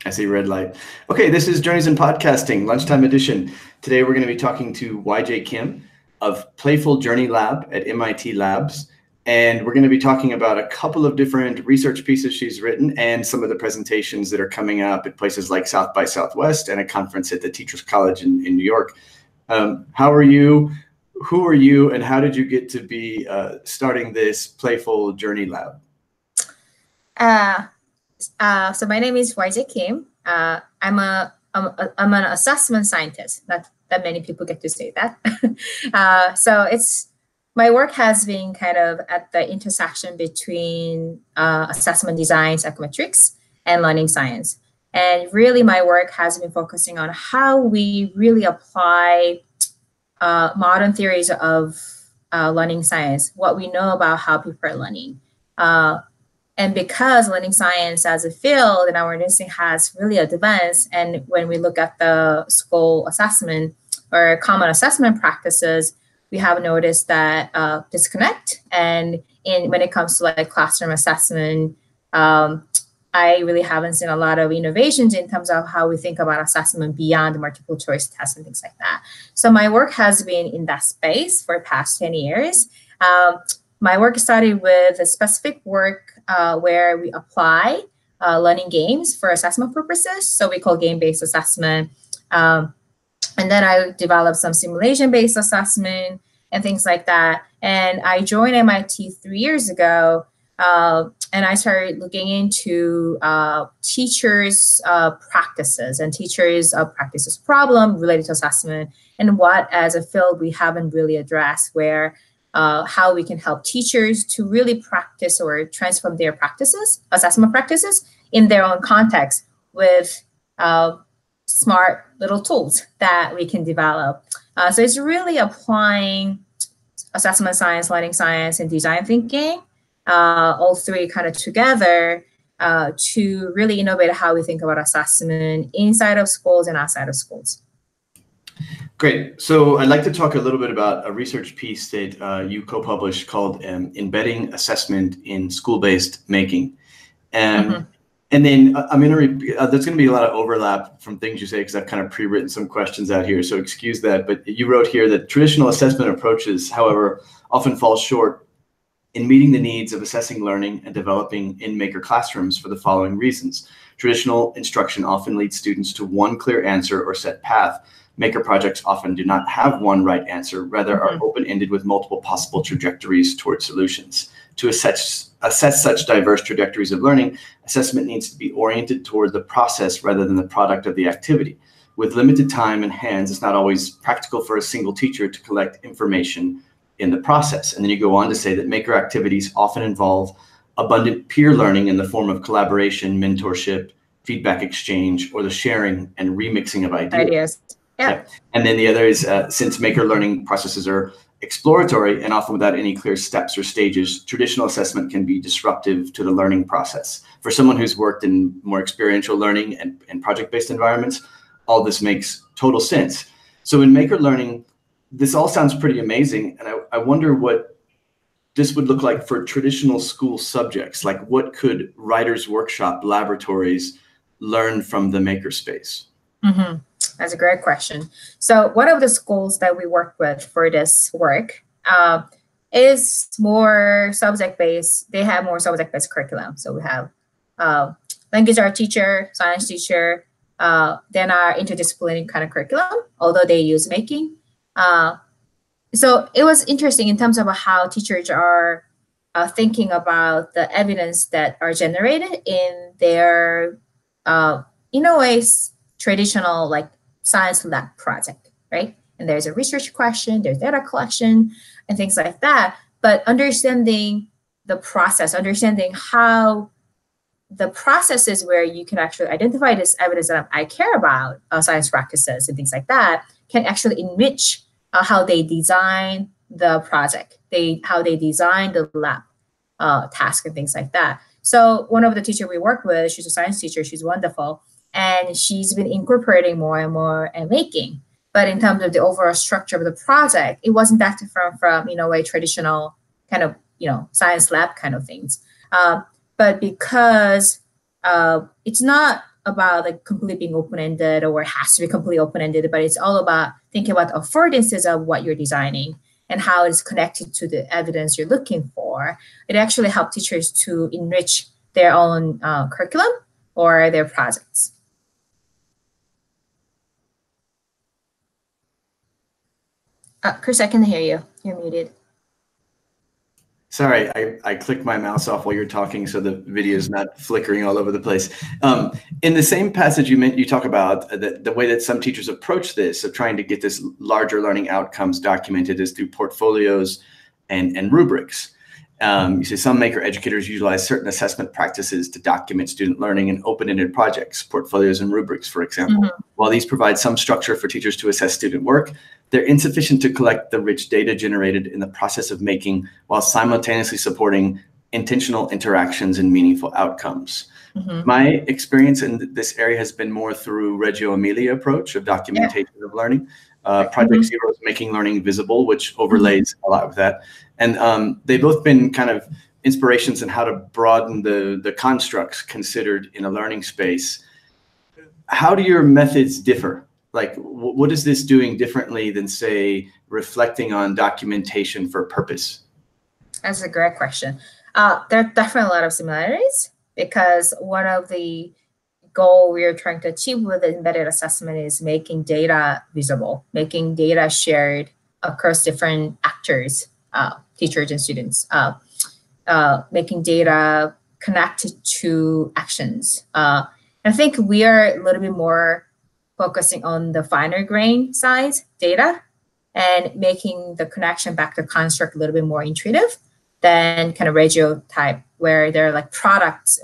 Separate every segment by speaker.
Speaker 1: I see red light. Okay, this is Journeys in Podcasting, lunchtime edition. Today we're going to be talking to YJ Kim of Playful Journey Lab at MIT Labs. And we're going to be talking about a couple of different research pieces she's written and some of the presentations that are coming up at places like South by Southwest and a conference at the Teachers College in New York. How are you? Who are you? And how did you get to be starting this Playful Journey Lab?
Speaker 2: So my name is YJ Kim. I'm an assessment scientist. Not that many people get to say that. So my work has been kind of at the intersection between assessment design, psychometrics, and learning science. And really, my work has been focusing on how we really apply modern theories of learning science, what we know about how people are learning. And because learning science as a field in our university has really advanced, and when we look at the school assessment or common assessment practices, we have noticed that disconnect. And when it comes to like classroom assessment, I really haven't seen a lot of innovations in terms of how we think about assessment beyond multiple choice tests and things like that. So my work has been in that space for the past 10 years. My work started with a specific work where we apply learning games for assessment purposes. So we call game-based assessment. And then I developed some simulation-based assessment and things like that. And I joined MIT 3 years ago. And I started looking into teachers' practices and teachers' practices problem related to assessment, and what as a field we haven't really addressed, where how we can help teachers to really practice or transform their practices, assessment practices, in their own context with smart little tools that we can develop. So it's really applying assessment science, learning science, and design thinking, all three kind of together to really innovate how we think about assessment inside of schools and outside of schools.
Speaker 1: Great. So I'd like to talk a little bit about a research piece that you co-published called Embedding Assessment in School-Based Making. And then I'm going to there's going to be a lot of overlap from things you say, because I've kind of pre-written some questions out here, so excuse that. But you wrote here that traditional assessment approaches, however, often fall short in meeting the needs of assessing learning and developing in maker classrooms for the following reasons. Traditional instruction often leads students to one clear answer or set path. Maker projects often do not have one right answer, rather are open-ended with multiple possible trajectories toward solutions. To assess such diverse trajectories of learning, assessment needs to be oriented toward the process rather than the product of the activity. With limited time and hands, it's not always practical for a single teacher to collect information in the process. And then you go on to say that maker activities often involve abundant peer learning in the form of collaboration, mentorship, feedback exchange, or the sharing and remixing of ideas. Yeah. And then the other is since maker learning processes are exploratory and often without any clear steps or stages, traditional assessment can be disruptive to the learning process. For someone who's worked in more experiential learning and project-based environments, all this makes total sense. So in maker learning, this all sounds pretty amazing. And I wonder what this would look like for traditional school subjects. Like, what could writers' workshop laboratories learn from the makerspace?
Speaker 2: That's a great question. So one of the schools that we work with for this work is more subject-based. They have more subject-based curriculum. So we have language art teacher, science teacher, then our interdisciplinary kind of curriculum, although they use making. So it was interesting in terms of how teachers are thinking about the evidence that are generated in their, in a way, traditional like science lab project, right? And there's a research question, there's data collection and things like that. But understanding the process, understanding how the processes where you can actually identify this evidence that I care about, science practices and things like that, can actually enrich how they design the project, how they design the lab task and things like that. So one of the teachers we work with, she's a science teacher, she's wonderful. And she's been incorporating more and more and making. But in terms of the overall structure of the project, it wasn't that different from, in a way, traditional kind of, science lab kind of things. But because it's not about like completely being open-ended or it has to be completely open-ended, but it's all about thinking about the affordances of what you're designing and how it's connected to the evidence you're looking for. It actually helps teachers to enrich their own curriculum or their projects. Chris, I can hear you. You're muted.
Speaker 1: Sorry, I clicked my mouse off while you're talking, so the video is not flickering all over the place. In the same passage you talk about the way that some teachers approach this, of trying to get this larger learning outcomes documented, is through portfolios and rubrics. You say some Maker educators utilize certain assessment practices to document student learning in open-ended projects, portfolios and rubrics, for example. Mm-hmm. While these provide some structure for teachers to assess student work, they're insufficient to collect the rich data generated in the process of making, while simultaneously supporting intentional interactions and meaningful outcomes. Mm-hmm. My experience in this area has been more through Reggio Emilia approach of documentation of learning. Project Zero is making learning visible, which overlays a lot with that. And they've both been kind of inspirations in how to broaden the constructs considered in a learning space. How do your methods differ? Like, what is this doing differently than, say, reflecting on documentation for purpose?
Speaker 2: That's a great question. There are definitely a lot of similarities, because one of the goal we are trying to achieve with the embedded assessment is making data visible, making data shared across different actors, teachers and students, making data connected to actions. I think we are a little bit more focusing on the finer grain size data and making the connection back to construct a little bit more intuitive than kind of Reggio type, where they're like products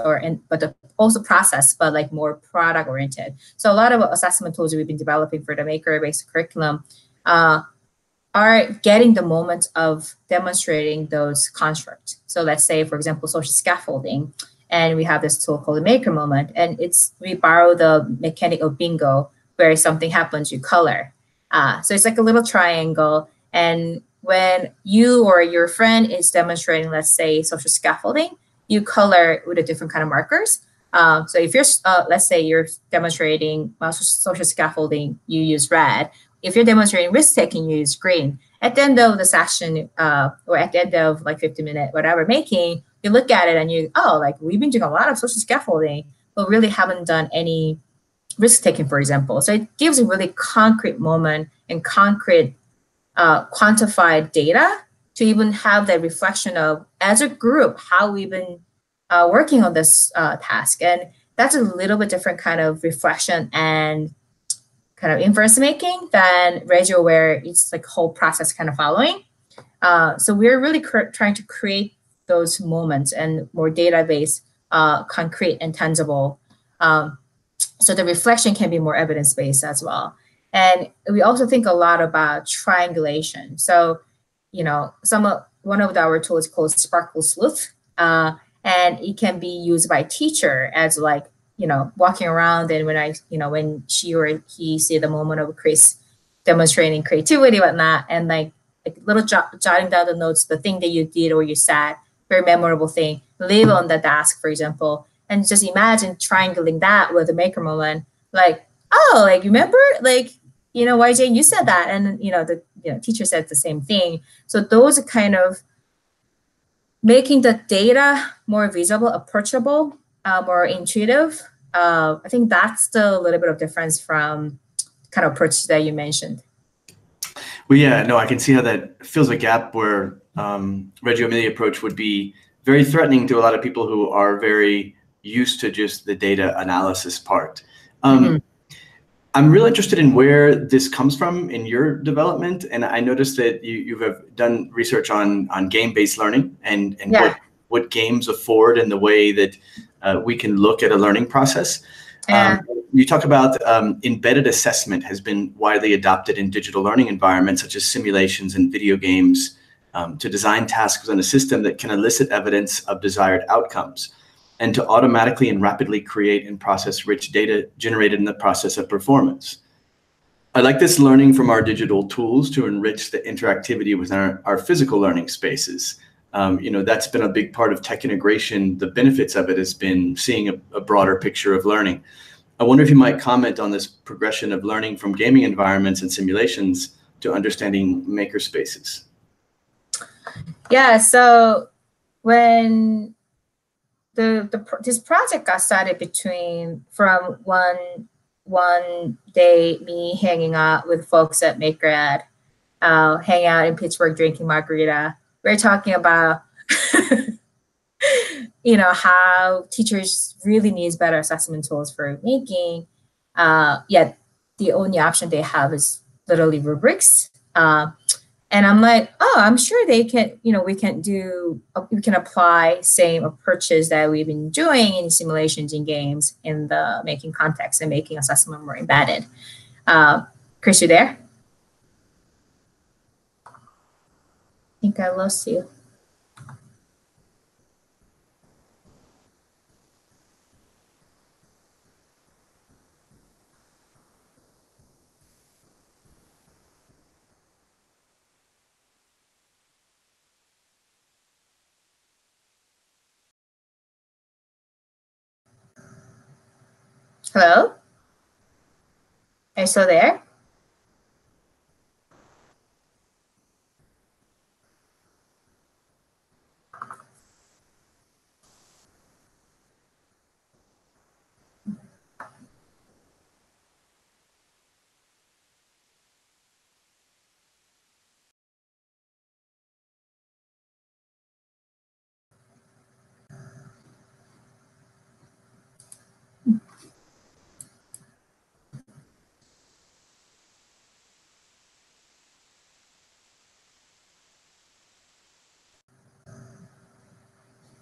Speaker 2: but also process, but like more product oriented. So a lot of assessment tools we've been developing for the Maker-based curriculum are getting the moment of demonstrating those constructs. So let's say, for example, social scaffolding, and we have this tool called the Maker Moment, and we borrow the mechanic of bingo, where something happens, you color. So it's like a little triangle, and when you or your friend is demonstrating, let's say, social scaffolding, you color with a different kind of markers. So if you're, let's say you're demonstrating social scaffolding, you use red. If you're demonstrating risk-taking, you use green. At the end of the session, or at the end of like 50-minute whatever making, you look at it and we've been doing a lot of social scaffolding, but really haven't done any risk-taking, for example. So it gives a really concrete moment and concrete quantified data to even have that reflection of, as a group, how we've been working on this task. And that's a little bit different kind of reflection and kind of inference making than Reggio, where it's like whole process kind of following. So we're really trying to create those moments and more database, concrete and tangible. So the reflection can be more evidence-based as well. And we also think a lot about triangulation. So, one of our tools is called Sparkle Sleuth, and it can be used by teacher as walking around, and when she or he see the moment of Chris demonstrating creativity, whatnot, and like little jotting down the notes, the thing that you did or you said, very memorable thing, leave on the desk, for example, and just imagine triangling that with a Maker Moment, you remember, YJ, you said that, and the teacher said the same thing. So those are kind of making the data more visible, approachable, more intuitive. I think that's the little bit of difference from kind of approach that you mentioned.
Speaker 1: Well, yeah, no, I can see how that fills a gap where Reggio Emilia approach would be very threatening to a lot of people who are very used to just the data analysis part. I'm really interested in where this comes from in your development, and I noticed that you have done research on game-based learning and what games afford and the way that we can look at a learning process. You talk about embedded assessment has been widely adopted in digital learning environments such as simulations and video games to design tasks within a system that can elicit evidence of desired outcomes, and to automatically and rapidly create and process rich data generated in the process of performance. I like this learning from our digital tools to enrich the interactivity within our physical learning spaces. That's been a big part of tech integration. The benefits of it has been seeing a broader picture of learning. I wonder if you might comment on this progression of learning from gaming environments and simulations to understanding maker spaces.
Speaker 2: Yeah, so when this project got started from one day me hanging out with folks at MakerEd, hanging out in Pittsburgh drinking margarita. We're talking about how teachers really needs better assessment tools for making. Yet the only option they have is literally rubrics. And I'm like, oh, I'm sure they can, we can apply same approaches that we've been doing in simulations in games in the making context and making assessment more embedded. Chris, you there? I think I lost you. Hello? Are you still there?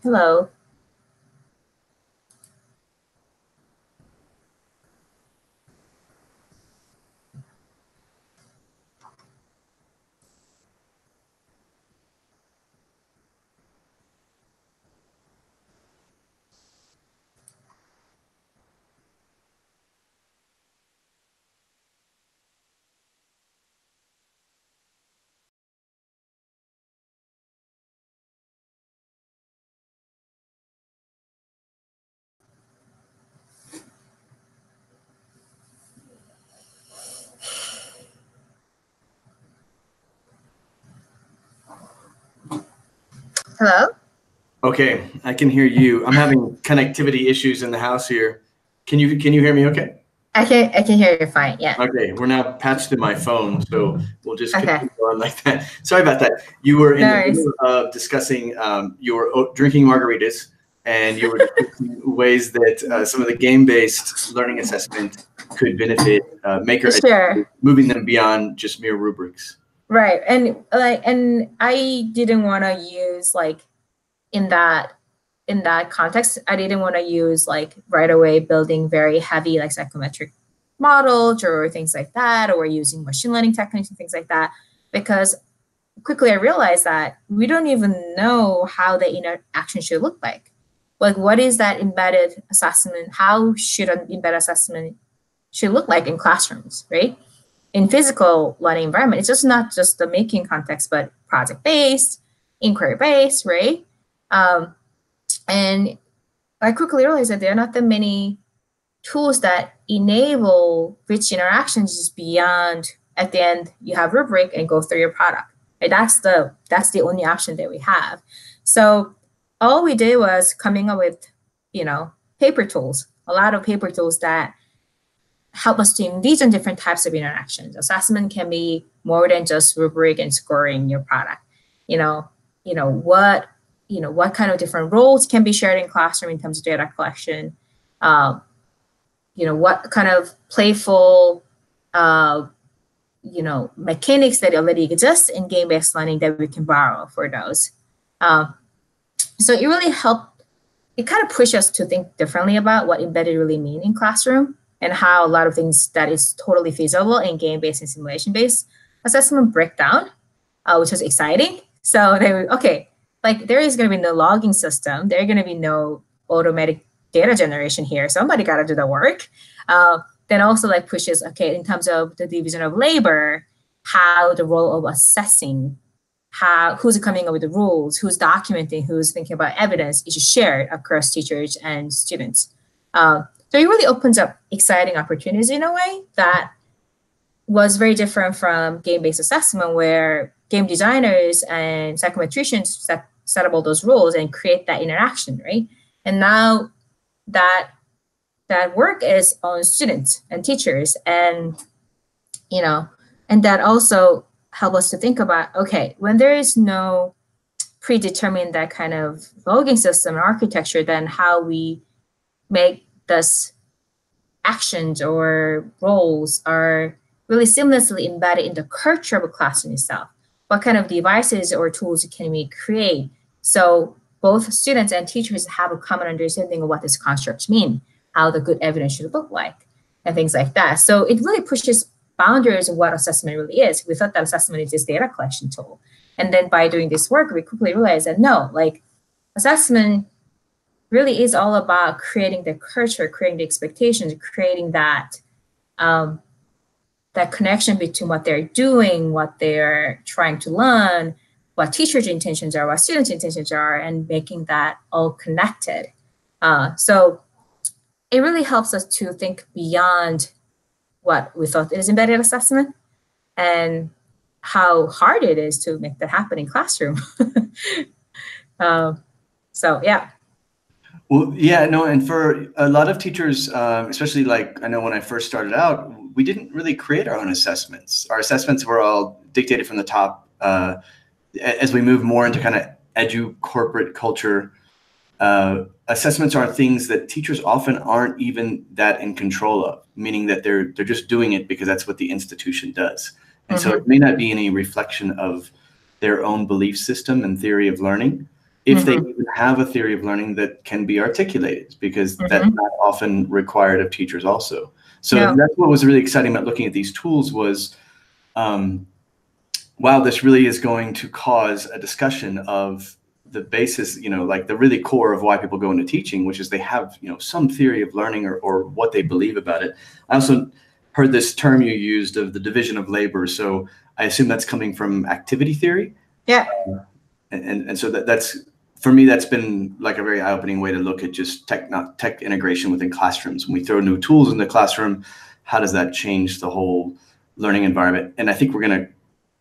Speaker 2: Hello? Hello?
Speaker 1: Okay, I can hear you. I'm having connectivity issues in the house here. Can you hear me okay?
Speaker 2: I can hear you fine, yeah.
Speaker 1: Okay, we're now patched to my phone, so we'll just continue on like that. Sorry about that. You were in the middle of discussing, you were drinking margaritas, and you were discussing ways that some of the game-based learning assessment could benefit makers, moving them beyond just mere rubrics.
Speaker 2: Right, and I didn't want to use in that context, I didn't want to use right away building very heavy psychometric models or things like that, or using machine learning techniques and things like that, because quickly I realized that we don't even know how the interaction should look like. What is that embedded assessment? How should an embedded assessment should look like in classrooms, right? In physical learning environment, it's just not just the making context, but project-based, inquiry-based, right? And I quickly realized that there are not that many tools that enable rich interactions just beyond, at the end, you have rubric and go through your product. Right? That's the only option that we have. So all we did was coming up with, paper tools, a lot of paper tools that help us to envision different types of interactions. Assessment can be more than just rubric and scoring your product. What kind of different roles can be shared in classroom in terms of data collection? What kind of playful, mechanics that already exist in game-based learning that we can borrow for those. So it really helped. It kind of pushed us to think differently about what embedded really mean in classroom, and how a lot of things that is totally feasible in game-based and simulation-based assessment break down, which was exciting. So they were, okay, there is going to be no logging system. There are going to be no automatic data generation here. Somebody got to do the work. Then also pushes, okay, in terms of the division of labor, how the role of assessing, who's coming up with the rules, who's documenting, who's thinking about evidence is shared across teachers and students. So it really opens up exciting opportunities in a way that was very different from game-based assessment, where game designers and psychometricians set up all those rules and create that interaction, right? And now that work is on students and teachers, and and that also help us to think about, okay, when there is no predetermined that kind of logging system and architecture, then how we make this actions or roles are really seamlessly embedded in the culture of a classroom itself. What kind of devices or tools can we create so both students and teachers have a common understanding of what these constructs mean, how the good evidence should look like, and things like that. So it really pushes boundaries of what assessment really is. We thought that assessment is this data collection tool. And then by doing this work, we quickly realized that no, like assessment really is all about creating the culture, creating the expectations, creating that that connection between what they're doing, what they're trying to learn, what teachers' intentions are, what students' intentions are, and making that all connected. So it really helps us to think beyond what we thought is embedded assessment and how hard it is to make that happen in classroom. So yeah.
Speaker 1: Well, yeah, no, and for a lot of teachers, especially like I know when I first started out, we didn't really create our own assessments. Our assessments were all dictated from the top. As we move more into kind of corporate culture, assessments are things that teachers often aren't even that in control of, meaning that they're just doing it because that's what the institution does. And so it may not be any reflection of their own belief system and theory of learning, if they even have a theory of learning that can be articulated, because that's not often required of teachers also. So that's what was really exciting about looking at these tools was, wow, this really is going to cause a discussion of the basis, like the really core of why people go into teaching, which is they have, some theory of learning or what they believe about it. I also heard this term you used of the division of labor. So I assume that's coming from activity theory.
Speaker 2: Yeah.
Speaker 1: And so that's, for me, that's been like a very eye-opening way to look at just tech integration within classrooms. When we throw new tools in the classroom, how does that change the whole learning environment? And I think we're going to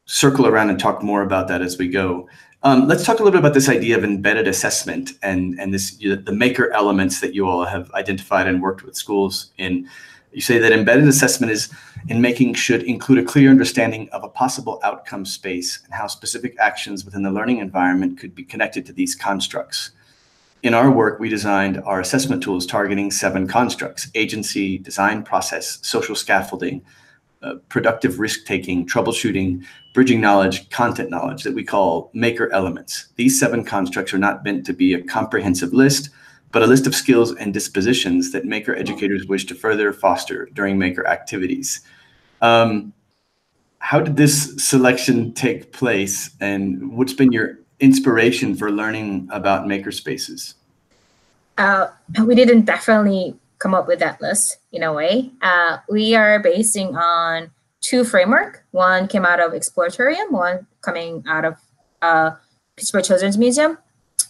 Speaker 1: circle around and talk more about that as we go. Let's talk a little bit about this idea of embedded assessment and the maker elements that you all have identified and worked with schools in. You say that embedded assessment should include a clear understanding of a possible outcome space and how specific actions within the learning environment could be connected to these constructs. In our work, we designed our assessment tools targeting 7 constructs: agency, design process, social scaffolding, productive risk-taking, troubleshooting, bridging knowledge, content knowledge, that we call maker elements. These 7 constructs are not meant to be a comprehensive list, but a list of skills and dispositions that maker educators wish to further foster during maker activities. How did this selection take place, and what's been your inspiration for learning about maker spaces?
Speaker 2: We didn't definitely come up with that list in a way. We are basing on 2 frameworks. One came out of Exploratorium, one coming out of Pittsburgh Children's Museum.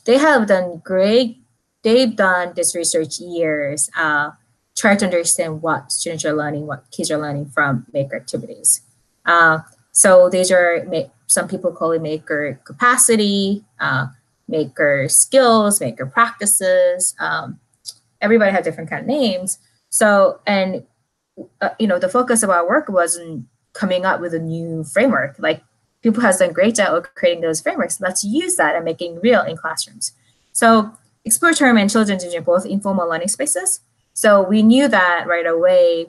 Speaker 2: They have done great. They've done this research years, try to understand what students are learning, what kids are learning from maker activities. So these are, some people call it maker capacity, maker skills, maker practices. Everybody had different kind of names. So, and the focus of our work wasn't coming up with a new framework. Like, people has done a great job of creating those frameworks. Let's use that and making real in classrooms. So Exploratorium and Children's Museum are both informal learning spaces. So we knew that right away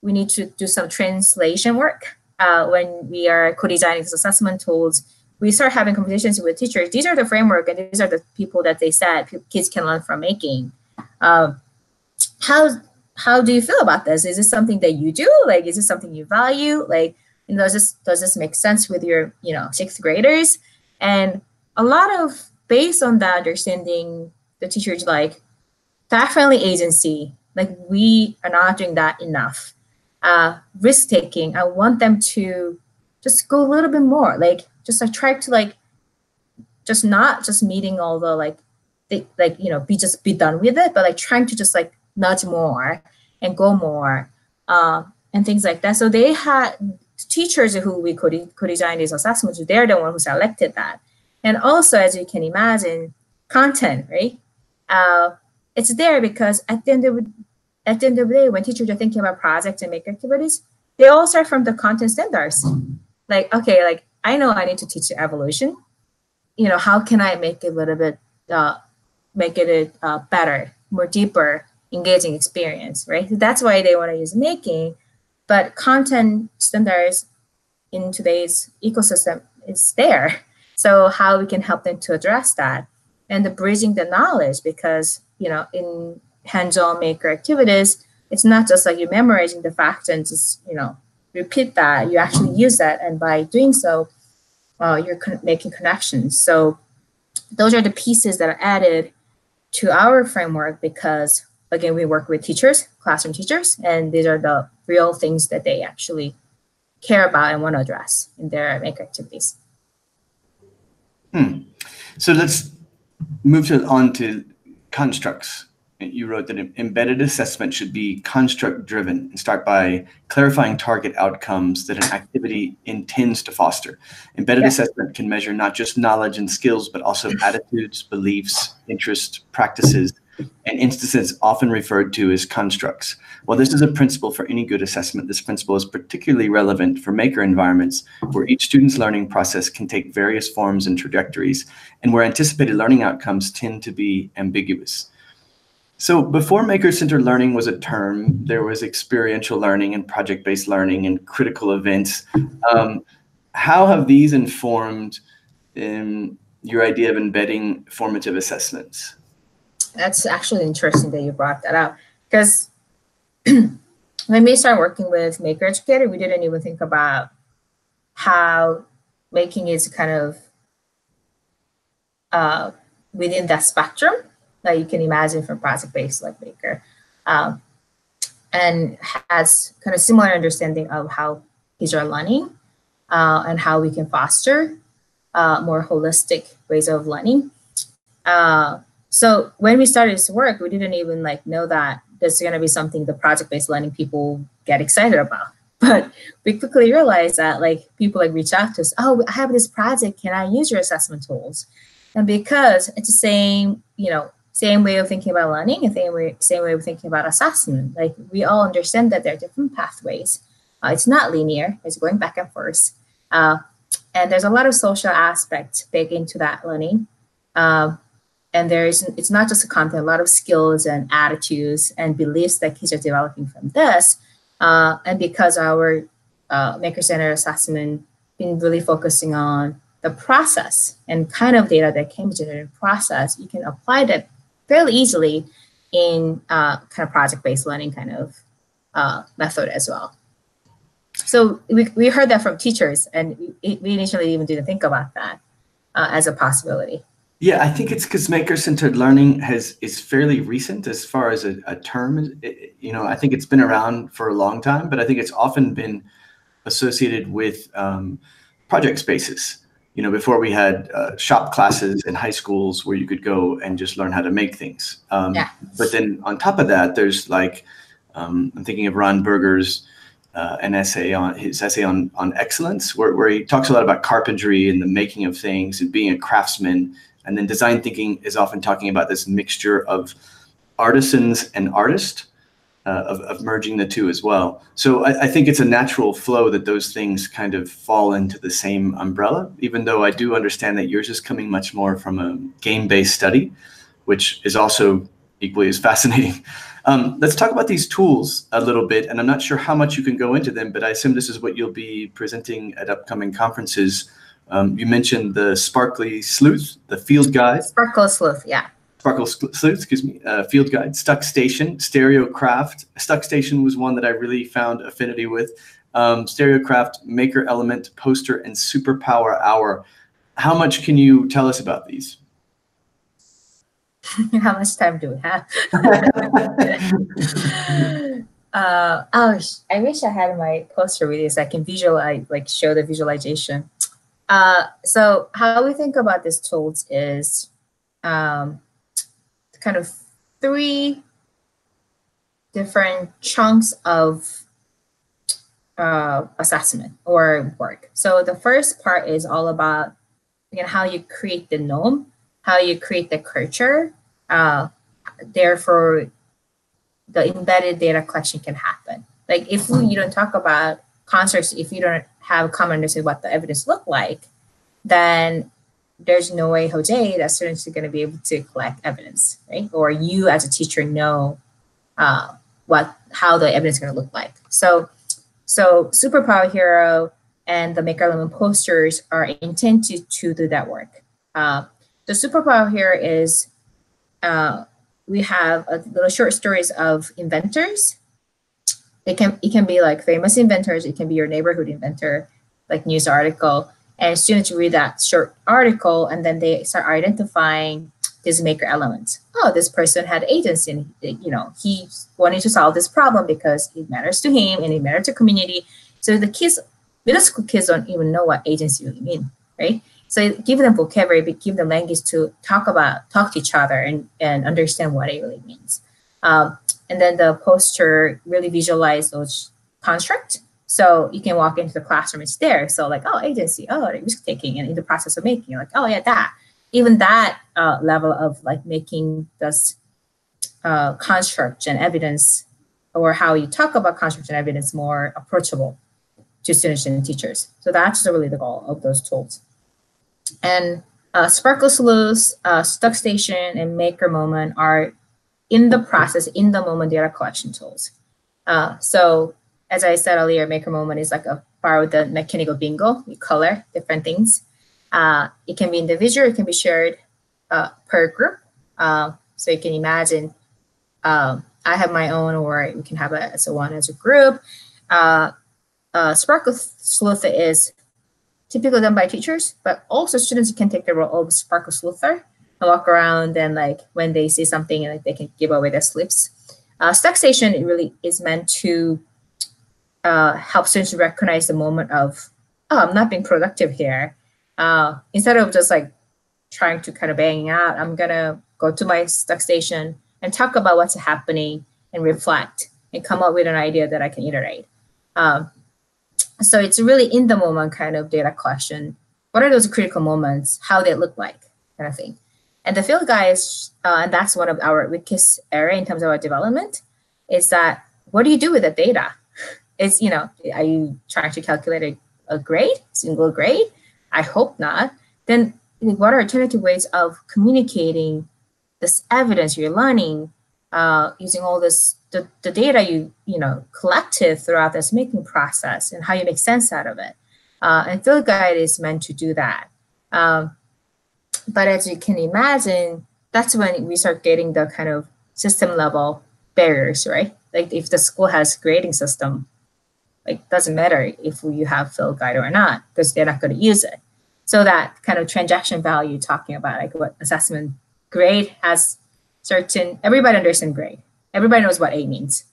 Speaker 2: we need to do some translation work. When we are co-designing these assessment tools, we start having conversations with teachers. These are the framework and these are the people that they said kids can learn from making. How do you feel about this? Is this something that you do? Like, is this something you value? Like, does this make sense with your, 6th graders? And a lot of, based on that understanding, the teachers like, definitely agency. Like, we are not doing that enough. Risk-taking, I want them to just go a little bit more. Like, just like try to just not just meeting all the be done with it, but like trying to just like nudge more and go more, and things like that. So they had teachers who we co-design these assessments. They're the one who selected that. And also, as you can imagine, content, right? It's there because at the end of the day, when teachers are thinking about projects and maker activities, they all start from the content standards. Like, okay, like I know I need to teach evolution. You know, how can I make it a little bit, make it better, more deeper, engaging experience, right? So that's why they want to use making, but content standards in today's ecosystem is there. So how we can help them to address that, and the bridging the knowledge, because, you know, in hands-on maker activities, it's not just like you're memorizing the facts and just, you know, repeat that. You actually use that, and by doing so, you're making connections. So those are the pieces that are added to our framework because, again, we work with teachers, classroom teachers, and these are the real things that they actually care about and want to address in their maker activities.
Speaker 1: So let's move on to constructs. You wrote that embedded assessment should be construct driven and start by clarifying target outcomes that an activity intends to foster. Embedded assessment can measure not just knowledge and skills, but also attitudes, beliefs, interests, practices, and instances often referred to as constructs. While this is a principle for any good assessment, this principle is particularly relevant for maker environments where each student's learning process can take various forms and trajectories, and where anticipated learning outcomes tend to be ambiguous. So before maker-centered learning was a term, there was experiential learning and project-based learning and critical events. How have these informed your idea of embedding formative assessments?
Speaker 2: That's actually interesting that you brought that up, because when we started working with Maker Educator, we didn't even think about how making is kind of within that spectrum that you can imagine from project-based like Maker, and has kind of similar understanding of how kids are learning and how we can foster more holistic ways of learning. So when we started this work, we didn't even like know that this is going to be something the project-based learning people get excited about. But we quickly realized that like people like reach out to us, oh, I have this project, can I use your assessment tools? And because it's the same, you know, same way of thinking about learning and same way of thinking about assessment. Like we all understand that there are different pathways. It's not linear, it's going back and forth. And there's a lot of social aspects baked into that learning. And it's not just a content, a lot of skills and attitudes and beliefs that kids are developing from this. And because our maker-centered assessment been really focusing on the process and kind of data that can be generated process, you can apply that fairly easily in kind of project-based learning kind of method as well. So we heard that from teachers, and we initially even didn't think about that as a possibility.
Speaker 1: Yeah, I think it's because maker-centered learning is fairly recent as far as a term. You know, I think it's been around for a long time, but I think it's often been associated with project spaces. You know, before we had shop classes in high schools where you could go and just learn how to make things. But then on top of that, there's like, I'm thinking of Ron Berger's his essay on excellence, where he talks a lot about carpentry and the making of things and being a craftsman. And then design thinking is often talking about this mixture of artisans and artists, of merging the two as well. So I think it's a natural flow that those things kind of fall into the same umbrella, even though I do understand that yours is coming much more from a game-based study, which is also equally as fascinating. Let's talk about these tools a little bit, and I'm not sure how much you can go into them, but I assume this is what you'll be presenting at upcoming conferences. You mentioned the Sparkly Sleuth, the Field Guide.
Speaker 2: Sparkle Sleuth, yeah.
Speaker 1: Sparkle Sleuth, excuse me, Field Guide, Stuck Station, Stereocraft. Stuck Station was one that I really found affinity with. Stereocraft, Maker Element, Poster, and Superpower Hour. How much can you tell us about these?
Speaker 2: How much time do we have? I wish I had my poster with you so I can visualize, like show the visualization. So how we think about these tools is kind of three different chunks of assessment or work. So the first part is all about, again, how you create the norm, how you create the culture. Therefore, the embedded data collection can happen. Like if you don't talk about constructs, if you don't have a common understanding what the evidence look like, then there's no way, Jose, that students are going to be able to collect evidence, right? Or you as a teacher know how the evidence is going to look like. So Superpower Hero and the Maker Element posters are intended to do that work. The Superpower Hero is, we have a little short stories of inventors. It can be like famous inventors. It can be your neighborhood inventor, like news article. And students read that short article, and then they start identifying these maker elements. Oh, this person had agency, and he wanted to solve this problem because it matters to him and it matters to community. So the kids, middle school kids, don't even know what agency really means, right? So give them vocabulary, but give them language to talk to each other and understand what it really means. And then the poster really visualize those constructs. So you can walk into the classroom, it's there. So like, oh, agency, oh, risk taking, and in the process of making, you're like, oh yeah, that. Even that level of like making this construct and evidence, or how you talk about construct and evidence, more approachable to students and teachers. So that's really the goal of those tools. And Sparkle Sleuth, Stuck Station, and Maker Moment are in the process, in the moment data collection tools. So as I said earlier, Maker Moment is like a part of the mechanical bingo. You color different things. It can be individual, it can be shared per group. So you can imagine I have my own, or we can have it as a group. Sparkle Sleuth is typically done by teachers, but also students can take the role of Sparkle Sleuther and walk around, and like when they see something, and like they can give away their slips. Stuck Station, it really is meant to help students recognize the moment of, oh, I'm not being productive here. Instead of just like trying to kind of bang out, I'm gonna go to my Stuck Station and talk about what's happening and reflect and come up with an idea that I can iterate. So it's really in the moment kind of data collection. What are those critical moments? How they look like, kind of thing. And the field guides, and that's one of our weakest area in terms of our development, is that what do you do with the data? Is, are you trying to calculate a grade, single grade? I hope not. Then what are alternative ways of communicating this evidence you're learning using all this, the data you collected throughout this making process, and how you make sense out of it. And field guide is meant to do that. But as you can imagine, that's when we start getting the kind of system level barriers, right? Like if the school has grading system, like doesn't matter if you have field guide or not, because they're not going to use it. So that kind of transaction value talking about, like what assessment grade has certain, everybody understands grade. Everybody knows what A means.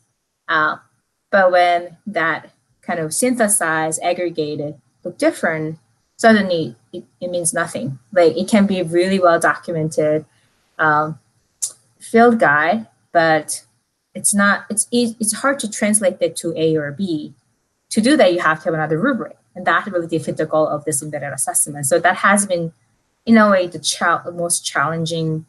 Speaker 2: But when that kind of synthesized, aggregated, look different, suddenly it means nothing. Like it can be really well documented field guide, but it's not, it's hard to translate that to A or B. To do that, you have to have another rubric. And that really defeats the goal of this embedded assessment. So that has been, in a way, the most challenging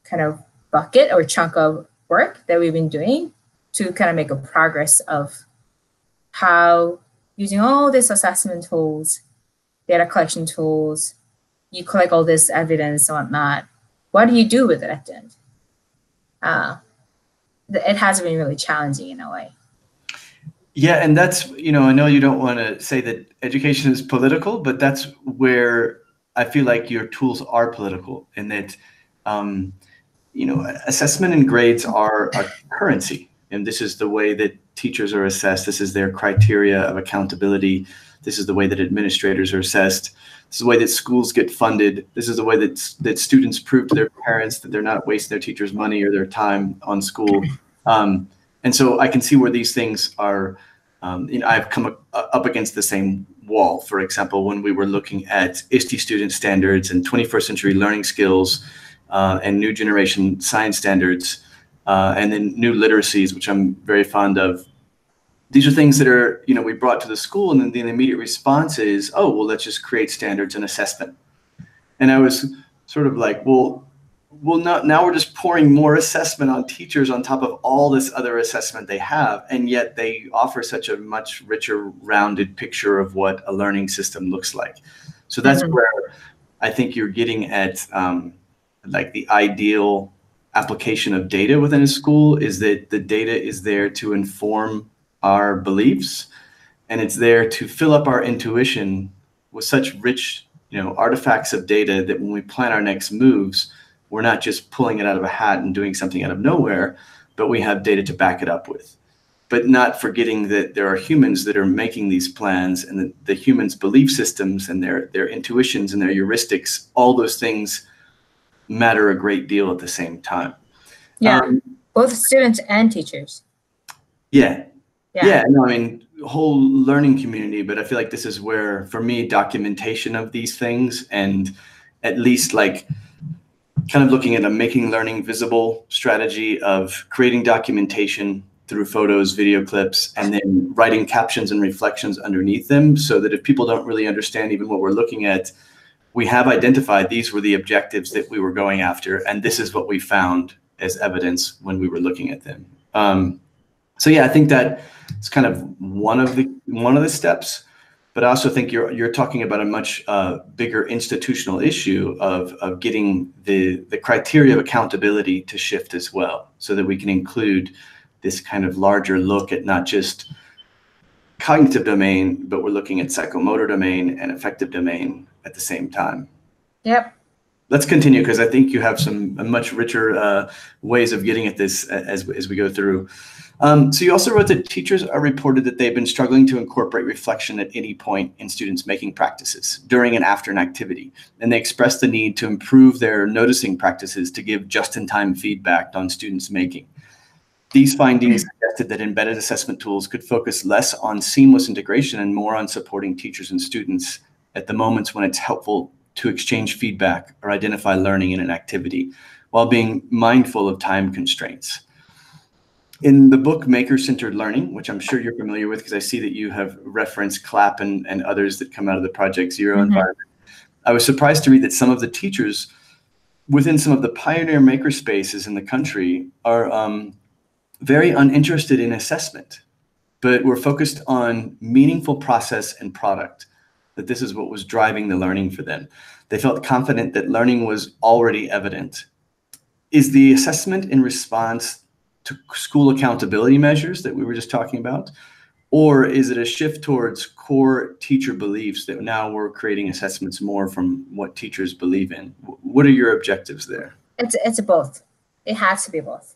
Speaker 2: kind of bucket or chunk of work that we've been doing to kind of make a progress of how, using all these assessment tools, data collection tools, you collect all this evidence and whatnot. What do you do with it at the end? It has been really challenging in a way.
Speaker 1: Yeah, and that's, I know you don't want to say that education is political, but that's where I feel like your tools are political, in that, assessment and grades are currency. And this is the way that teachers are assessed. This is their criteria of accountability. This is the way that administrators are assessed. This is the way that schools get funded. This is the way that students prove to their parents that they're not wasting their teachers' money or their time on school. And so I can see where these things are, I've come up against the same wall. For example, when we were looking at ISTE student standards and 21st century learning skills and new generation science standards, and then new literacies, which I'm very fond of. These are things that are, we brought to the school, and then the immediate response is, oh, well, let's just create standards and assessment. And I was sort of like, well, now we're just pouring more assessment on teachers on top of all this other assessment they have, and yet they offer such a much richer, rounded picture of what a learning system looks like. So that's where I think you're getting at like the ideal application of data within a school, is that the data is there to inform our beliefs, and it's there to fill up our intuition with such rich, artifacts of data that when we plan our next moves, we're not just pulling it out of a hat and doing something out of nowhere, but we have data to back it up with. But not forgetting that there are humans that are making these plans, and the humans' belief systems and their intuitions and their heuristics, all those things matter a great deal at the same time.
Speaker 2: Yeah, both students and teachers.
Speaker 1: Yeah. No, I mean, whole learning community, but I feel like this is where, for me, documentation of these things, and at least like kind of looking at a making learning visible strategy of creating documentation through photos, video clips, and then writing captions and reflections underneath them, so that if people don't really understand even what we're looking at, we have identified these were the objectives that we were going after, and this is what we found as evidence when we were looking at them. So yeah, I think that it's kind of one of the steps, but I also think you're talking about a much bigger institutional issue of getting the criteria of accountability to shift as well, so that we can include this kind of larger look at not just cognitive domain, but we're looking at psychomotor domain and affective domain at the same time.
Speaker 2: Yep.
Speaker 1: Let's continue, because I think you have some much richer ways of getting at this as we go through. So you also wrote that teachers are reported that they've been struggling to incorporate reflection at any point in students' making practices during and after an activity. And they expressed the need to improve their noticing practices to give just-in-time feedback on students' making. These findings suggested that embedded assessment tools could focus less on seamless integration and more on supporting teachers and students at the moments when it's helpful to exchange feedback or identify learning in an activity, while being mindful of time constraints. In the book MakerCentered Learning, which I'm sure you're familiar with because I see that you have referenced CLAP and others that come out of the Project Zero environment, I was surprised to read that some of the teachers within some of the pioneer maker spaces in the country are very uninterested in assessment, but were focused on meaningful process and product, that this is what was driving the learning for them. They felt confident that learning was already evident. Is the assessment in response to school accountability measures that we were just talking about? Or is it a shift towards core teacher beliefs that now we're creating assessments more from what teachers believe in? What are your objectives there?
Speaker 2: It's both. It has to be both.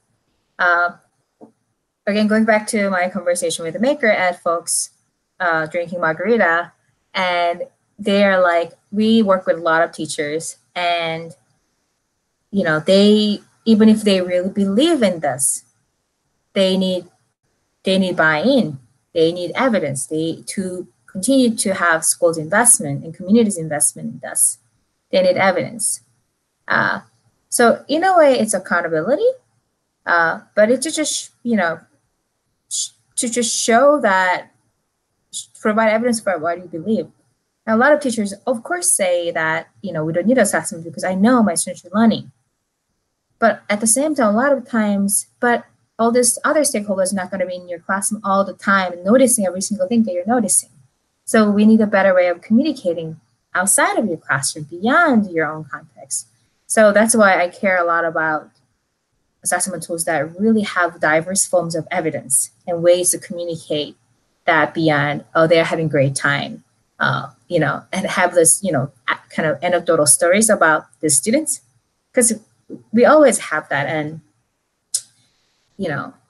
Speaker 2: Again, going back to my conversation with the Maker Ed folks drinking margarita, and they're like, we work with a lot of teachers, and they, even if they really believe in this, they need buy-in, they need evidence, to continue to have schools investment and communities investment in this, they need evidence. So in a way, it's accountability, but it's just to just show that, provide evidence for what you believe. Now, a lot of teachers, of course, say that we don't need assessment because I know my students are learning. But at the same time, a lot of times, but all these other stakeholders are not going to be in your classroom all the time and noticing every single thing that you're noticing. So we need a better way of communicating outside of your classroom, beyond your own context. So that's why I care a lot about assessment tools that really have diverse forms of evidence and ways to communicate that beyond, oh, they're having a great time, and have this, kind of anecdotal stories about the students, because we always have that. And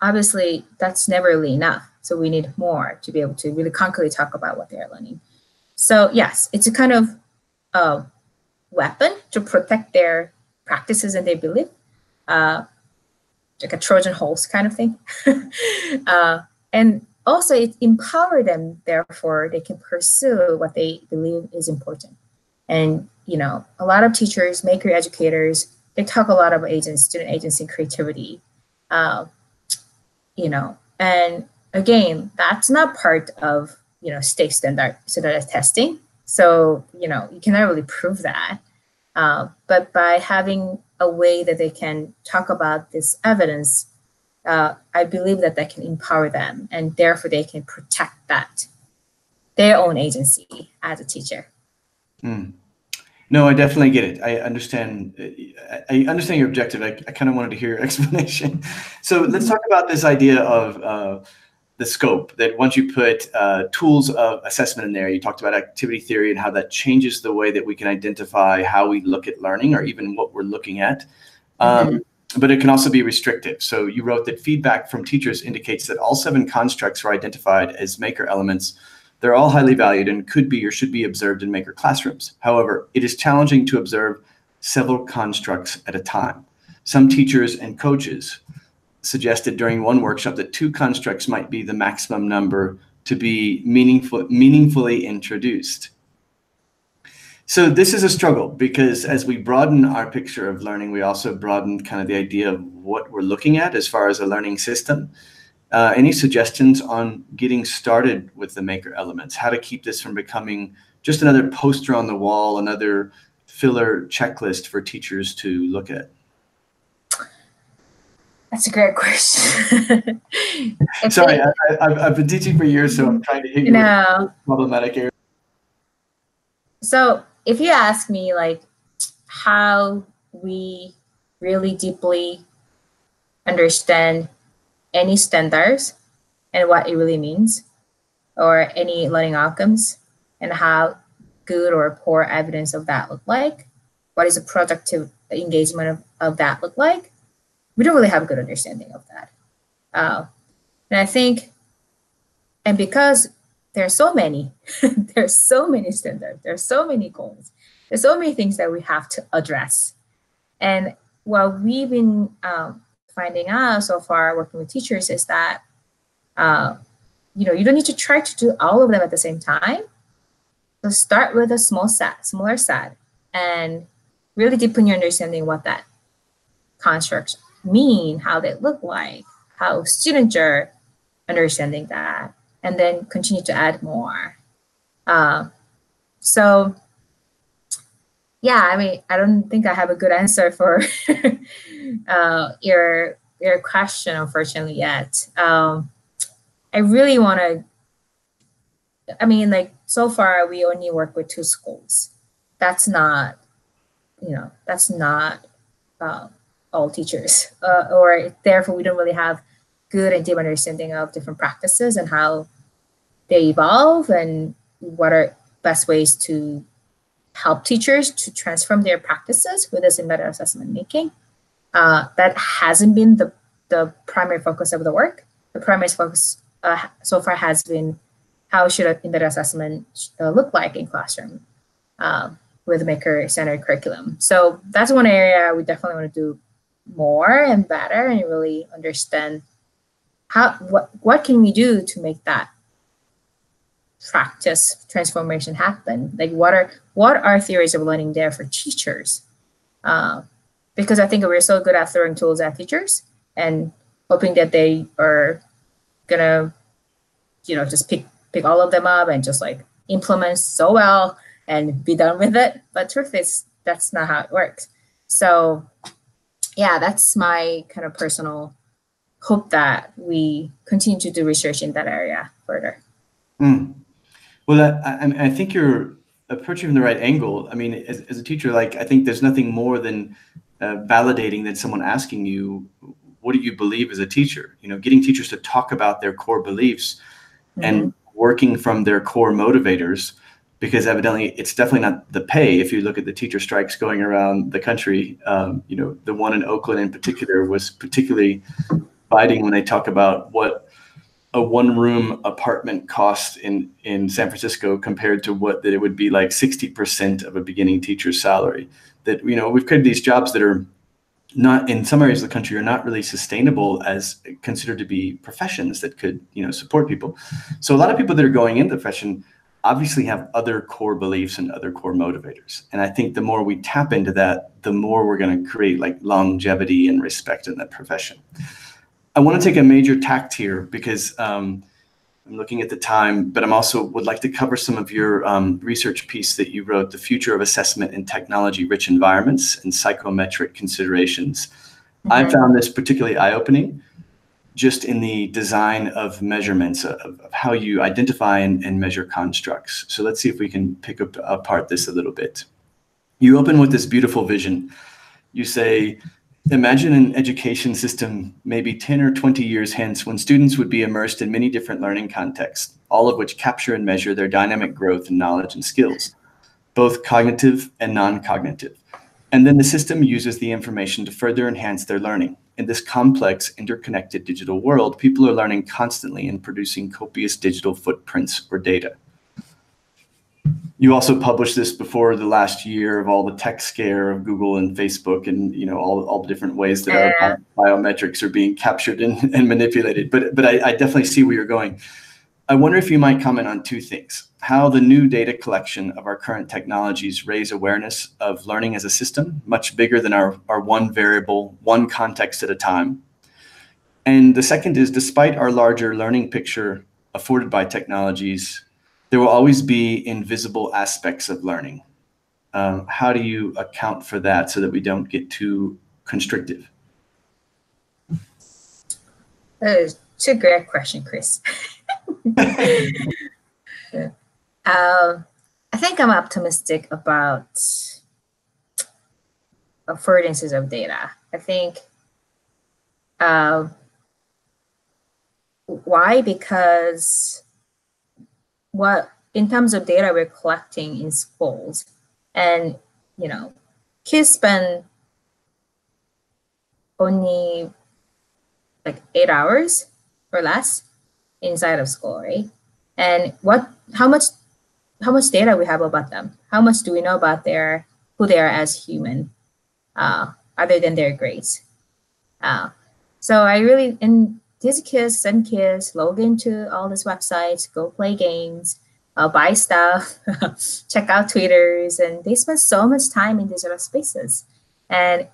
Speaker 2: obviously that's never really enough. So we need more to be able to really concretely talk about what they're learning. So yes, it's a kind of weapon to protect their practices and their belief, like a Trojan horse kind of thing. And also it empowers them, therefore they can pursue what they believe is important. And, a lot of teachers, maker educators, they talk a lot about student agency and creativity. uh, and again, that's not part of, state standardized testing. So, you cannot really prove that. But by having a way that they can talk about this evidence, I believe that can empower them, and therefore they can protect their own agency as a teacher.
Speaker 1: No, I definitely get it. I understand. I understand your objective. I kind of wanted to hear your explanation. So let's talk about this idea of the scope, that once you put tools of assessment in there, you talked about activity theory and how that changes the way that we can identify how we look at learning or even what we're looking at. But it can also be restrictive. So you wrote that feedback from teachers indicates that all 7 constructs are identified as Maker elements. They're all highly valued and could be or should be observed in Maker classrooms. However, it is challenging to observe several constructs at a time. Some teachers and coaches suggested during one workshop that 2 constructs might be the maximum number to be meaningfully introduced. So this is a struggle, because as we broaden our picture of learning, we also broaden kind of the idea of what we're looking at as far as a learning system. Any suggestions on getting started with the Maker elements, how to keep this from becoming just another poster on the wall, another filler checklist for teachers to look at?
Speaker 2: That's a great question.
Speaker 1: Sorry, I've been teaching for years, so I'm trying to hit you with problematic areas.
Speaker 2: So if you ask me, like, how we really deeply understand any standards and what it really means, or any learning outcomes, and how good or poor evidence of that look like, what is a productive engagement of that look like, we don't really have a good understanding of that. And I think, and because there's so many, there's so many standards, there's so many goals, there's so many things that we have to address. And what we've been finding out so far working with teachers is that, you don't need to try to do all of them at the same time. So start with a smaller set, and really deepen your understanding what that constructs mean, how they look like, how students are understanding that, and then continue to add more. So yeah, I mean, I don't think I have a good answer for your question, unfortunately, yet. I really want to, like, so far we only work with 2 schools. That's not, that's not all teachers, or therefore we don't really have good and deep understanding of different practices and how they evolve, and what are best ways to help teachers to transform their practices with this embedded assessment making. That hasn't been the primary focus of the work. The primary focus so far has been, how should an embedded assessment look like in classroom with Maker-centered curriculum. So that's one area we definitely want to do more and better, and really understand what can we do to make that practice transformation happen. Like, what are theories of learning there for teachers? Because I think we're so good at throwing tools at teachers and hoping that they are gonna, just pick all of them up and just like implement so well and be done with it. But truth is, that's not how it works. So yeah, that's my kind of personal hope, that we continue to do research in that area further.
Speaker 1: Well, I think you're approaching from the right angle. I mean, as a teacher, like, I think there's nothing more than validating that someone asking you, what do you believe as a teacher? Getting teachers to talk about their core beliefs and working from their core motivators, because evidently it's definitely not the pay. If you look at the teacher strikes going around the country, the one in Oakland in particular was particularly biting when they talk about what a 1-room apartment costs in San Francisco compared to what that it would be like 60% of a beginning teacher's salary. That, we've created these jobs that are not, in some areas of the country, are not really sustainable as considered to be professions that could, support people. So a lot of people that are going into the profession obviously have other core beliefs and other core motivators. And I think the more we tap into that, the more we're going to create like longevity and respect in that profession. I want to take a major tact here because I'm looking at the time, but I'm also would like to cover some of your research piece that you wrote, The Future of Assessment in Technology-Rich Environments and Psychometric Considerations. I found this particularly eye-opening just in the design of measurements, of how you identify and measure constructs. So let's see if we can pick up apart this a little bit. You open with this beautiful vision. You say, imagine an education system maybe 10 or 20 years hence when students would be immersed in many different learning contexts, all of which capture and measure their dynamic growth in knowledge and skills, both cognitive and non-cognitive. And then the system uses the information to further enhance their learning. In this complex, interconnected digital world, people are learning constantly and producing copious digital footprints or data. You also published this before the last year of all the tech scare of Google and Facebook and all the different ways that our biometrics are being captured and manipulated. But I definitely see where you're going. I wonder if you might comment on two things: how the new data collection of our current technologies raise awareness of learning as a system, much bigger than our one variable, one context at a time. And the second is, despite our larger learning picture afforded by technologies, there will always be invisible aspects of learning. How do you account for that so that we don't get too constrictive?
Speaker 2: It's a great question, Chris. I think I'm optimistic about affordances of data. I think why? Because in terms of data we're collecting in schools, and kids spend only like 8 hours or less inside of school, right? And how much data we have about them? How much do we know about who they are as human, other than their grades? So these kids send kids log into all these websites, go play games, buy stuff, check out Twitters, and they spend so much time in digital spaces. And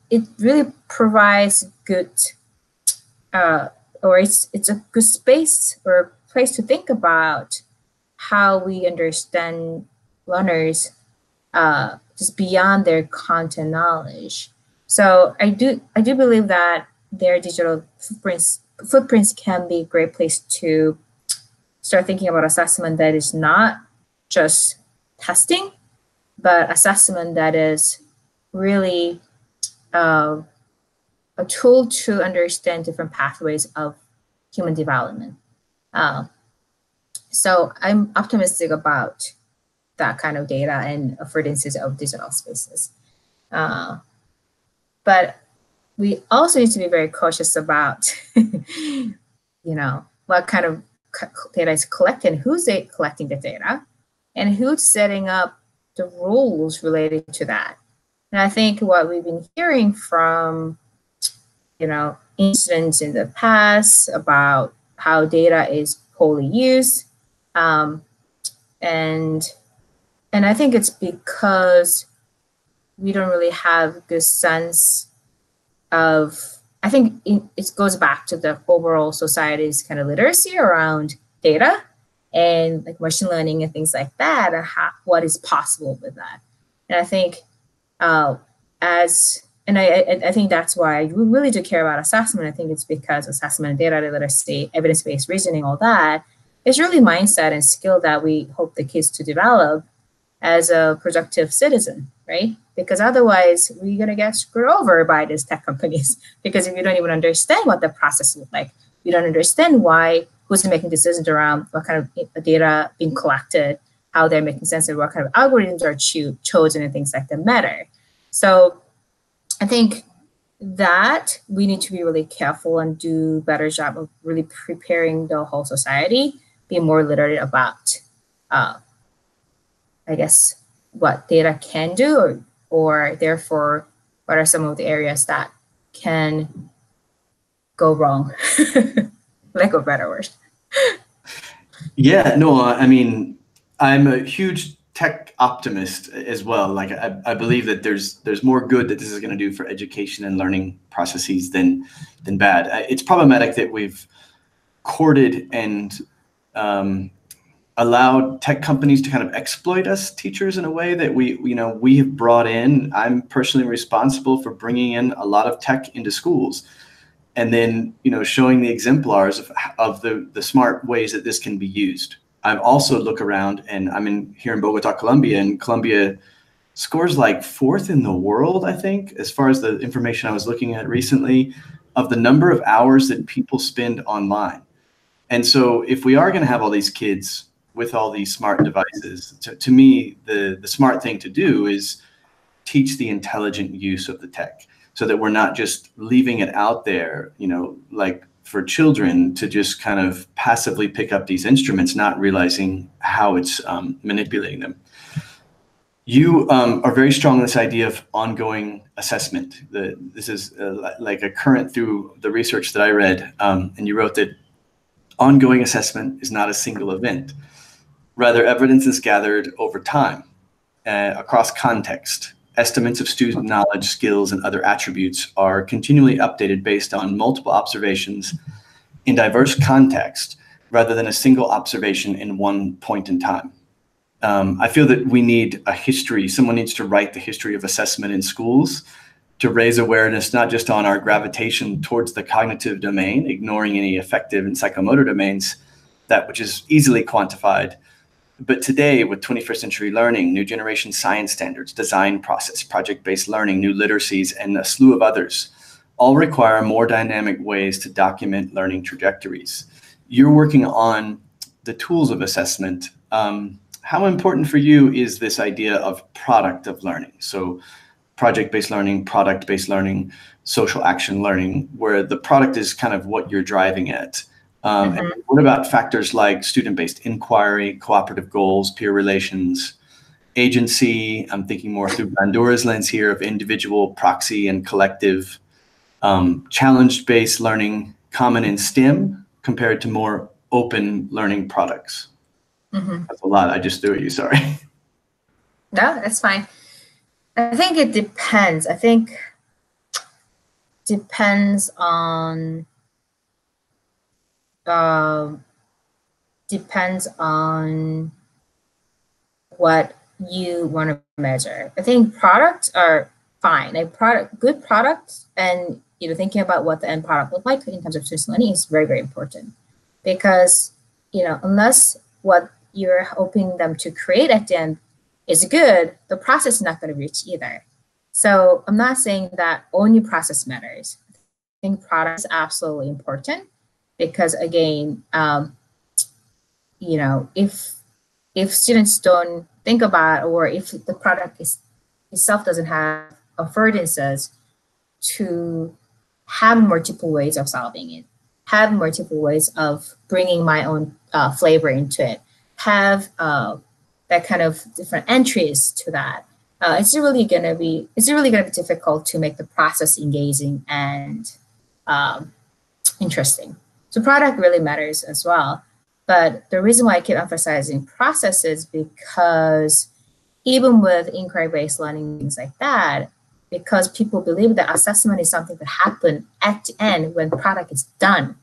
Speaker 2: it really provides good, or it's a good space or place to think about how we understand learners just beyond their content knowledge. So I do believe that their digital footprints can be a great place to start thinking about assessment that is not just testing, but assessment that is really a tool to understand different pathways of human development. So I'm optimistic about that kind of data and affordances of digital spaces. But we also need to be very cautious about, what kind of data is collected, who's collecting the data, and who's setting up the rules related to that. And I think what we've been hearing from, incidents in the past about how data is poorly used, and I think it's because we don't really have a good sense of, I think it goes back to the overall society's kind of literacy around data and like machine learning and things like that, and what is possible with that. And I think I think that's why we really do care about assessment. I think it's because assessment and data literacy, evidence-based reasoning, all that is really mindset and skill that we hope the kids to develop as a productive citizen, right? Because otherwise we're gonna get screwed over by these tech companies. Because if you don't even understand what the process looks like, you don't understand who's making decisions around what kind of data being collected, how they're making sense of what kind of algorithms are chosen and things like that matter. So I think that we need to be really careful and do a better job of really preparing the whole society, be more literate about, I guess, what data can do, or therefore, what are some of the areas that can go wrong, lack of a better word.
Speaker 1: Yeah, no, I mean, I'm a huge tech optimist as well. Like I believe that there's more good that this is going to do for education and learning processes than bad. It's problematic that we've courted and allowed tech companies to kind of exploit us teachers in a way that we have brought in. I'm personally responsible for bringing in a lot of tech into schools, and then showing the exemplars of the smart ways that this can be used. I've also look around, and I'm here in Bogota, Colombia, and Colombia scores like 4th in the world, I think, as far as the information I was looking at recently, of the number of hours that people spend online. And so if we are going to have all these kids with all these smart devices, to me, the smart thing to do is teach the intelligent use of the tech, so that we're not just leaving it out there, like for children to just kind of passively pick up these instruments, not realizing how it's manipulating them. You are very strong in this idea of ongoing assessment. This is like a current through the research that I read, and you wrote that ongoing assessment is not a single event. Rather, evidence is gathered over time, across context. Estimates of student knowledge, skills, and other attributes are continually updated based on multiple observations in diverse context, rather than a single observation in one point in time. I feel that we need a history. Someone needs to write the history of assessment in schools to raise awareness, not just on our gravitation towards the cognitive domain, ignoring any affective and psychomotor domains, that which is easily quantified. But today, with 21st century learning, new generation science standards, design process, project-based learning, new literacies, and a slew of others, all require more dynamic ways to document learning trajectories. You're working on the tools of assessment. How important for you is this idea of product of learning? So project-based learning, product-based learning, social action learning, where the product is kind of what you're driving at. And what about factors like student-based inquiry, cooperative goals, peer relations, agency? I'm thinking more through Bandura's lens here of individual, proxy, and collective, challenge-based learning, common in STEM compared to more open learning products. That's a lot I just threw at you, sorry.
Speaker 2: No, that's fine. I think it depends. I think depends on what you want to measure. I think products are fine. Good products, and thinking about what the end product look like in terms of student learning is very, very important, because unless what you're hoping them to create at the end is good, the process is not going to reach either. So I'm not saying that only process matters. I think product is absolutely important, because again, if students don't think about, or if the product itself doesn't have affordances to have multiple ways of solving it, have multiple ways of bringing my own flavor into it, have that kind of different entries to that, it's really gonna be difficult to make the process engaging and interesting. So product really matters as well. But the reason why I keep emphasizing process is because even with inquiry-based learning, things like that, because people believe that assessment is something that happens at the end when product is done,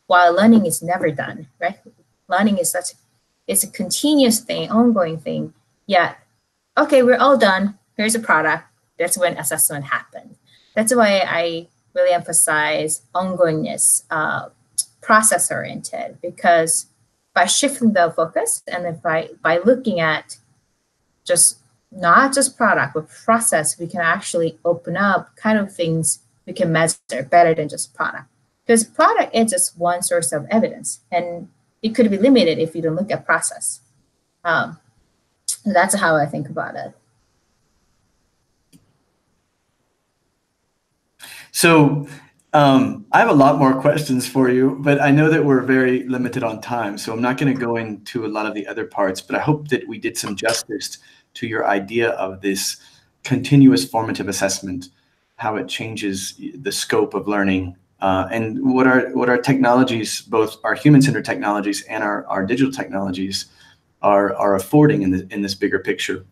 Speaker 2: while learning is never done, right? Learning is it's a continuous thing, ongoing thing. Yeah, okay, we're all done. Here's a product. That's when assessment happens. That's why I really emphasize ongoingness, process-oriented, because by shifting the focus and then by looking at not just product, but process, we can actually open up kind of things we can measure better than just product. Because product is just one source of evidence, and it could be limited if you don't look at process. That's how I think about it.
Speaker 1: So I have a lot more questions for you, but I know that we're very limited on time, so I'm not going to go into a lot of the other parts, but I hope that we did some justice to your idea of this continuous formative assessment, how it changes the scope of learning, and what our technologies, both our human-centered technologies and our digital technologies, are affording in this bigger picture.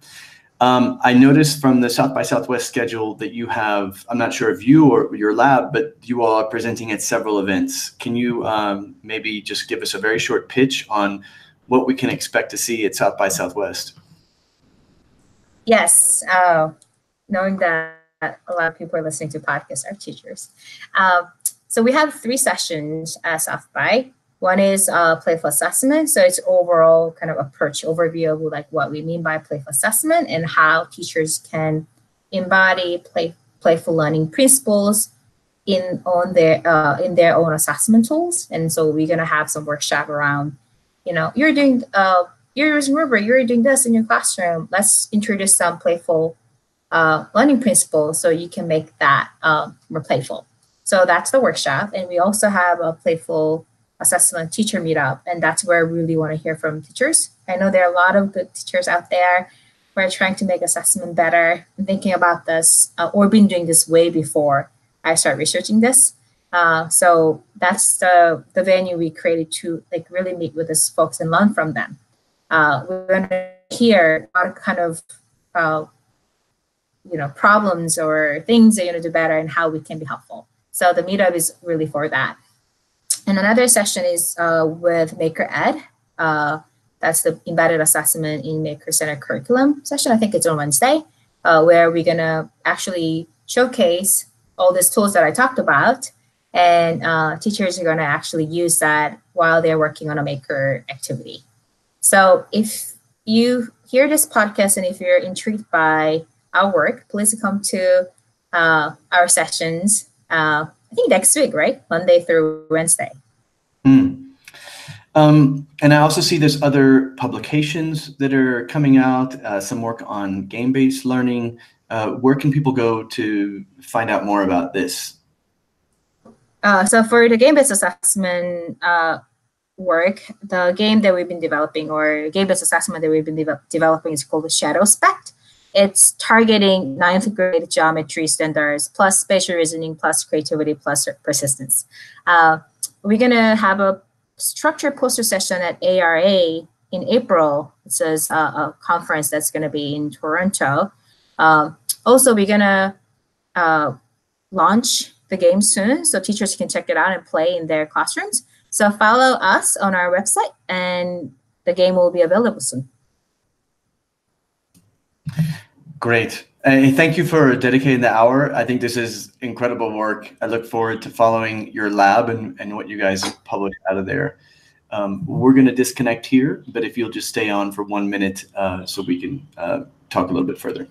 Speaker 1: I noticed from the South by Southwest schedule that you have, I'm not sure if you or your lab, but you all are presenting at several events. Can you maybe just give us a very short pitch on what we can expect to see at South by Southwest?
Speaker 2: Yes, knowing that a lot of people are listening to podcasts are teachers. So we have 3 sessions at South by. One is Playful Assessment. So it's overall kind of approach overview of like what we mean by Playful Assessment and how teachers can embody playful learning principles in their own assessment tools. And so we're gonna have some workshop around, you're using rubric, you're doing this in your classroom. Let's introduce some playful learning principles so you can make that more playful. So that's the workshop. And we also have a Playful Assessment teacher meetup, and that's where I really want to hear from teachers. I know there are a lot of good teachers out there who are trying to make assessment better. I'm thinking about this or been doing this way before I start researching this. So that's the venue we created to like really meet with these folks and learn from them. We're going to hear what kind of problems or things that you want to do better and how we can be helpful. So the meetup is really for that. And another session is with MakerEd. That's the embedded assessment in MakerCentered curriculum session. I think it's on Wednesday, where we're gonna actually showcase all these tools that I talked about, and teachers are gonna actually use that while they're working on a Maker activity. So if you hear this podcast and if you're intrigued by our work, please come to our sessions. I think next week, right? Monday through Wednesday.
Speaker 1: And I also see there's other publications that are coming out, some work on game-based learning. Where can people go to find out more about this?
Speaker 2: So for the game-based assessment work, the game that we've been developing or game-based assessment that we've been developing is called the Shadow Spect. It's targeting 9th grade geometry standards plus spatial reasoning plus creativity plus persistence. We're gonna have a structured poster session at ARA in April. It's a conference that's gonna be in Toronto. Also, we're gonna launch the game soon so teachers can check it out and play in their classrooms. So follow us on our website and the game will be available soon.
Speaker 1: Great. Thank you for dedicating the hour. I think this is incredible work. I look forward to following your lab and what you guys publish out of there. We're going to disconnect here, but if you'll just stay on for 1 minute so we can talk a little bit further.